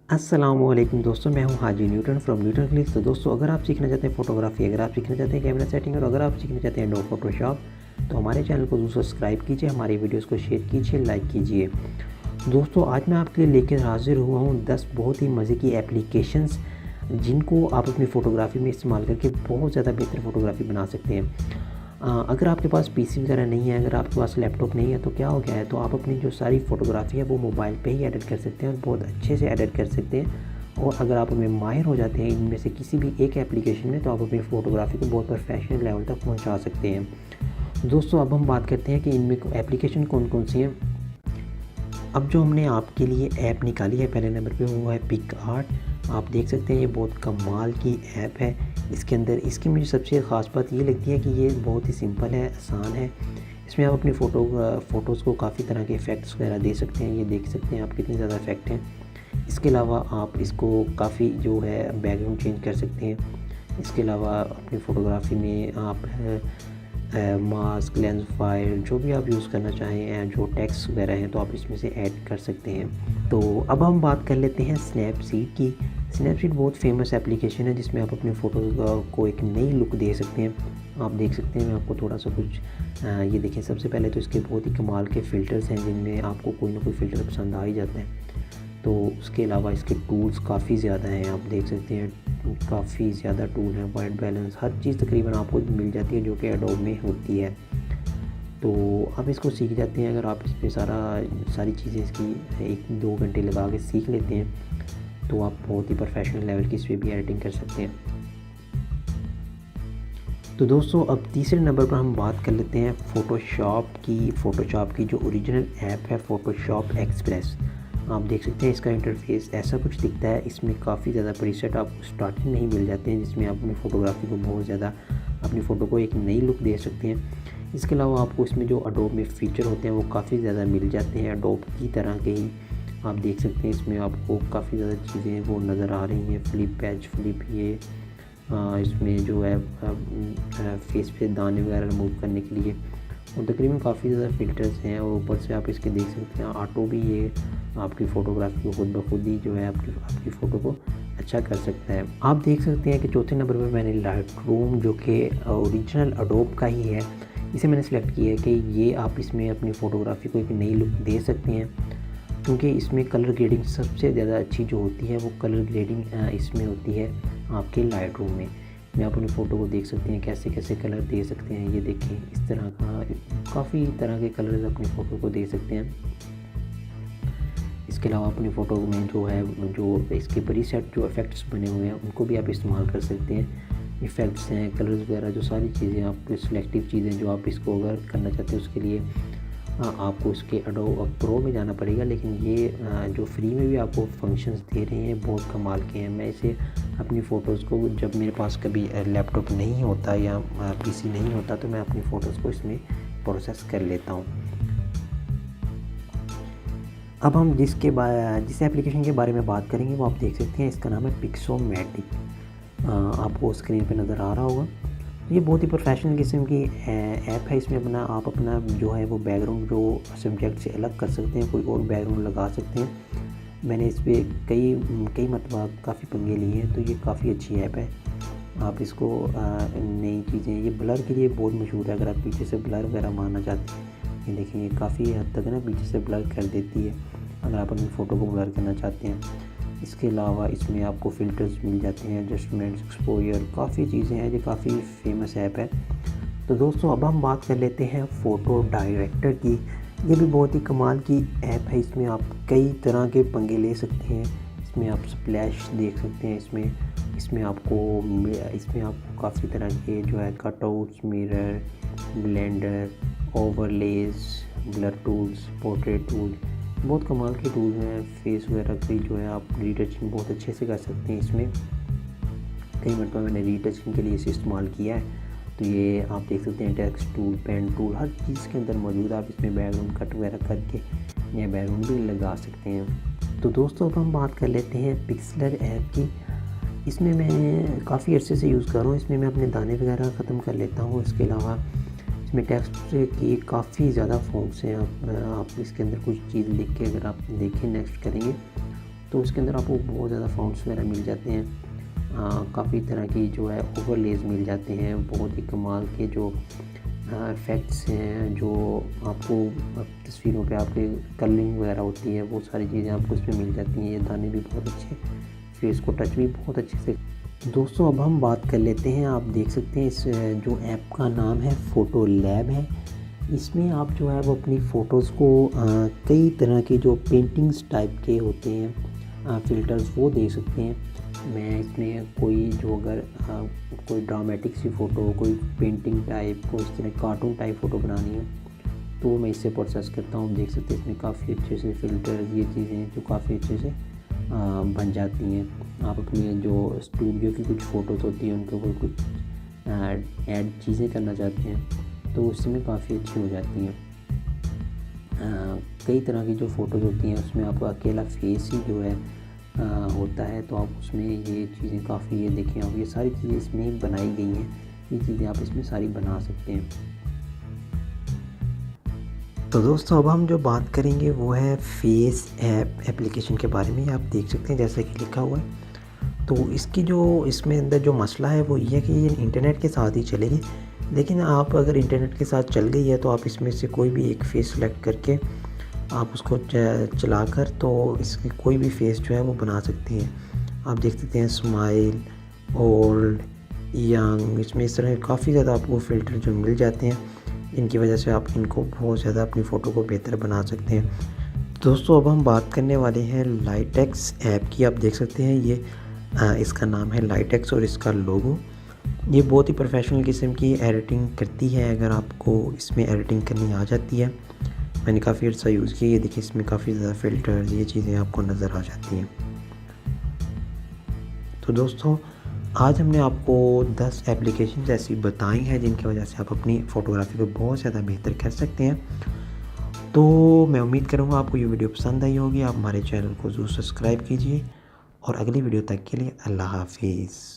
अस्सलामुअलैकुम दोस्तों, मैं हूं हाजी न्यूटन फ्रॉम न्यूटन क्लिक्स। तो दोस्तों, अगर आप सीखना चाहते हैं फ़ोटोग्राफी, अगर आप सीखना चाहते हैं कैमरा सेटिंग और अगर आप सीखना चाहते हैं एडोब फोटोशॉप, तो हमारे चैनल को दोस्तों सब्सक्राइब कीजिए, हमारी वीडियोस को शेयर कीजिए, लाइक कीजिए। दोस्तों, आज मैं आपके लिए लेकर हाजिर हुआ हूँ 10 बहुत ही मज़े की एप्लीकेशंस जिनको आप अपनी फ़ोटोग्राफी में इस्तेमाल करके बहुत ज़्यादा बेहतर फ़ोटोग्राफी बना सकते हैं। अगर आपके पास पीसी वगैरह नहीं है, अगर आपके पास लैपटॉप नहीं है, तो क्या हो गया है, तो आप अपनी जो सारी फ़ोटोग्राफी है वो मोबाइल पे ही एडिट कर सकते हैं और बहुत अच्छे से एडिट कर सकते हैं। और अगर आप उनमें माहिर हो जाते हैं इनमें से किसी भी एक एप्लीकेशन में, तो आप अपनी फ़ोटोग्राफी को बहुत प्रोफेशनल लेवल तक पहुंचा सकते हैं। दोस्तों, अब हम बात करते हैं कि इनमें एप्लीकेशन कौन कौन सी हैं। अब जो हमने आपके लिए ऐप निकाली है पहले नंबर पे, वो है पिकआर्ट। आप देख सकते हैं ये बहुत कमाल की ऐप है। इसके अंदर इसकी मुझे सबसे ख़ास बात ये लगती है कि ये बहुत ही सिंपल है, आसान है। इसमें आप अपनी फ़ोटोज़ को काफ़ी तरह के इफ़ेक्ट्स वगैरह दे सकते हैं। ये देख सकते हैं आप कितने ज़्यादा इफ़ेक्ट हैं। इसके अलावा आप इसको काफ़ी जो है बैकग्राउंड चेंज कर सकते हैं। इसके अलावा अपनी फ़ोटोग्राफी में आप मास्क, लेंस फाइल जो भी आप यूज़ करना चाहें, जो टेक्स्ट वगैरह हैं, तो आप इसमें से ऐड कर सकते हैं। तो अब हम बात कर लेते हैं स्नैपसीड की। स्नैपसीड बहुत फेमस एप्लीकेशन है जिसमें आप अपनी फ़ोटोज़ को एक नई लुक दे सकते हैं। आप देख सकते हैं, मैं आपको थोड़ा सा कुछ ये देखें। सबसे पहले तो इसके बहुत ही कमाल के फ़िल्टर्स हैं जिनमें आपको कोई ना कोई फ़िल्टर पसंद आ ही जाता है। तो उसके अलावा इसके टूल्स काफ़ी ज़्यादा हैं। आप देख सकते हैं काफ़ी ज़्यादा टूल हैं। वाइट बैलेंस हर चीज़ तकरीबन आपको मिल जाती है जो कि एडोब में होती है। तो आप इसको सीख जाते हैं। अगर आप इस पर सारी चीज़ें इसकी 1-2 घंटे लगा के सीख लेते हैं, तो आप बहुत ही प्रोफेशनल लेवल की इस पर भी एडिटिंग कर सकते हैं। तो दोस्तों, अब तीसरे नंबर पर हम बात कर लेते हैं फ़ोटोशॉप की जो ओरिजिनल ऐप है, फ़ोटोशॉप एक्सप्रेस। आप देख सकते हैं इसका इंटरफेस ऐसा कुछ दिखता है। इसमें काफ़ी ज़्यादा प्रीसेट आपको स्टार्टिंग में ही मिल जाते हैं जिसमें आप अपनी फ़ोटोग्राफी को बहुत ज़्यादा अपनी फ़ोटो को एक नई लुक दे सकते हैं। इसके अलावा आपको इसमें जो एडोब में फ़ीचर होते हैं वो काफ़ी ज़्यादा मिल जाते हैं, एडोब की तरह के ही। आप देख सकते हैं इसमें आपको काफ़ी ज़्यादा चीज़ें वो नज़र आ रही हैं। फ्लिप ये इसमें जो है फेस पे दाने वगैरह रिमूव करने के लिए, और तकरीबन काफ़ी ज़्यादा फ़िल्टर्स हैं। और ऊपर से आप इसके देख सकते हैं ऑटो भी, ये आपकी फ़ोटोग्राफी को खुद ब खुद ही जो है आपकी फ़ोटो को अच्छा कर सकता है। आप देख सकते हैं कि चौथे नंबर पर मैंने लाइटरूम, जो कि ओरिजिनल एडोब का ही है, इसे मैंने सेलेक्ट किया है कि ये आप इसमें अपनी फ़ोटोग्राफी को एक नई लुक दे सकते हैं, क्योंकि इसमें कलर ग्रेडिंग सबसे ज़्यादा अच्छी जो होती है वो कलर ग्रेडिंग इसमें होती है आपके लाइटरूम में। आप अपनी फ़ोटो को देख सकते हैं कैसे कैसे कलर दे सकते हैं। ये देखें, इस तरह का काफ़ी तरह के कलर्स अपनी फ़ोटो को दे सकते हैं। इसके अलावा अपनी फ़ोटो में जो इसके प्रीसेट जो इफ़ेक्ट्स बने हुए हैं उनको भी आप इस्तेमाल कर सकते हैं। इफ़ेक्ट्स हैं, कलर्स वगैरह, जो सारी चीज़ें आप सिलेक्टिव चीज़ें जो आप इसको अगर करना चाहते हैं उसके लिए आपको इसके एडोब प्रो में जाना पड़ेगा। लेकिन ये जो फ्री में भी आपको फंक्शंस दे रहे हैं बहुत कमाल के हैं। मैं इसे अपनी फ़ोटोज़ को, जब मेरे पास कभी लैपटॉप नहीं होता या पीसी नहीं होता, तो मैं अपनी फ़ोटोज़ को इसमें प्रोसेस कर लेता हूँ। अब हम जिस एप्लीकेशन के बारे में बात करेंगे वो आप देख सकते हैं, इसका नाम है पिक्सोमैटिक। आपको स्क्रीन पे नज़र आ रहा होगा। ये बहुत ही प्रोफेशनल किस्म की ऐप है। इसमें आप अपना जो है वो बैकग्राउंड जो सब्जेक्ट से अलग कर सकते हैं, कोई और बैकग्राउंड लगा सकते हैं। मैंने इस पर कई मरतबा काफ़ी पंगे लिए हैं, तो ये काफ़ी अच्छी ऐप है। आप इसको नई चीज़ें, ये ब्लर के लिए बहुत मशहूर है। अगर आप पीछे से ब्लर वगैरह मारना चाहते हैं, ये देखें, ये काफ़ी हद तक ना पीछे से ब्लर कर देती है अगर आप अपनी फ़ोटो को ब्लर करना चाहते हैं। इसके अलावा इसमें आपको फ़िल्टर्स मिल जाते हैं, एडजस्टमेंट्स, एक्सपोजर, काफ़ी चीज़ें हैं। ये काफ़ी फेमस ऐप है। तो दोस्तों, अब हम बात कर लेते हैं फ़ोटो डायरेक्टर की। ये भी बहुत ही कमाल की ऐप है। इसमें आप कई तरह के पंगे ले सकते हैं। इसमें आप स्प्लैश देख सकते हैं। इसमें आपको काफ़ी तरह के जो है cutouts, mirror, blender, overlays, blur tools, portrait tool, बहुत कमाल के टूल हैं। फेस वगैरह की जो है आप रीटचिंग बहुत अच्छे से कर सकते हैं। इसमें कई मरतबा मैंने रीटचिंग के लिए इसे इस्तेमाल किया है। तो ये आप देख सकते हैं, टेक्स्ट टूल, पेन टूल, हर चीज़ के अंदर मौजूद। आप इसमें बैकग्राउंड कट वगैरह करके या बैकग्राउंड भी लगा सकते हैं। तो दोस्तों, अब हम बात कर लेते हैं पिक्सलर ऐप की। इसमें मैं काफ़ी अर्से से यूज़ कर रहा हूँ। इसमें मैं अपने दाने वगैरह ख़त्म कर लेता हूँ। इसके अलावा इसमें टेक्स्ट की काफ़ी ज़्यादा फॉन्ट्स हैं। आप इसके अंदर कुछ चीज़ लिख के अगर आप देखें, नेक्स्ट करेंगे, तो उसके अंदर आपको बहुत ज़्यादा फ़ॉन्ट्स वगैरह मिल जाते हैं, काफ़ी तरह की जो है ओवरलेज़ मिल जाते हैं, बहुत ही कमाल के जो इफ़ेक्ट्स हैं, जो आपको तस्वीरों पे आपके कलरिंग वगैरह होती है, वो सारी चीज़ें आपको इसमें मिल जाती हैं। ये दाने भी बहुत अच्छे, फेस को टच भी बहुत अच्छे से। दोस्तों अब हम बात कर लेते हैं, आप देख सकते हैं इस जो ऐप का नाम है फ़ोटो लैब है। इसमें आप जो है वो अपनी फ़ोटोज़ को कई तरह के जो पेंटिंग्स टाइप के होते हैं फ़िल्टर्स वो दे सकते हैं। मैं इसमें कोई जो अगर कोई ड्रामेटिक सी फ़ोटो, कोई पेंटिंग टाइप, कोई इस तरह कार्टून टाइप फ़ोटो बनानी हो तो मैं इससे प्रोसेस करता हूँ। देख सकते हैं इसमें काफ़ी अच्छे से फ़िल्टर, ये चीज़ें जो काफ़ी अच्छे से बन जाती हैं। आप अपनी जो स्टूडियो की कुछ फ़ोटोज़ होती हैं उनके ऊपर कुछ ऐड चीज़ें करना चाहते हैं तो उसमें काफ़ी अच्छी हो जाती हैं। कई तरह की जो फ़ोटोज़ होती हैं उसमें आपका अकेला फेस ही जो है होता है, तो आप उसमें ये चीज़ें काफ़ी, ये देखें आप, ये सारी चीज़ें इसमें बनाई गई हैं, ये चीज़ें आप इसमें सारी बना सकते हैं। तो दोस्तों अब हम जो बात करेंगे वो है फेस ऐप एप्लीकेशन के बारे में। आप देख सकते हैं जैसा कि लिखा हुआ है, तो इसकी जो इसमें अंदर जो मसला है वो ये है कि ये इंटरनेट के साथ ही चलेगी, लेकिन आप अगर इंटरनेट के साथ चल गई है तो आप इसमें से कोई भी एक फ़ेस सेलेक्ट करके आप उसको चलाकर तो इसकी कोई भी फ़ेस जो है वो बना सकते हैं। आप देख सकते हैं स्माइल, ओल्ड, यंग, इसमें इस तरह काफ़ी ज़्यादा आपको फ़िल्टर जो मिल जाते हैं, इनकी वजह से आप इनको बहुत ज़्यादा अपनी फ़ोटो को बेहतर बना सकते हैं। दोस्तों अब हम बात करने वाले हैं लाइटेक्स ऐप की। आप देख सकते हैं ये इसका नाम है लाइटेक्स और इसका लोगो, ये बहुत ही प्रोफेशनल किस्म की एडिटिंग करती है। अगर आपको इसमें एडिटिंग करनी आ जाती है, मैंने काफ़ी अर्सा यूज़ किया, ये देखिए इसमें काफ़ी ज़्यादा फ़िल्टर्स, ये चीज़ें आपको नज़र आ जाती हैं। तो दोस्तों आज हमने आपको 10 एप्लीकेशन ऐसी बताई हैं जिनकी वजह से आप अपनी फ़ोटोग्राफी को बहुत ज़्यादा बेहतर कर सकते हैं। तो मैं उम्मीद करूँगा आपको ये वीडियो पसंद आई होगी। आप हमारे चैनल को ज़रूर सब्सक्राइब कीजिए और अगली वीडियो तक के लिए अल्लाह हाफ़िज़।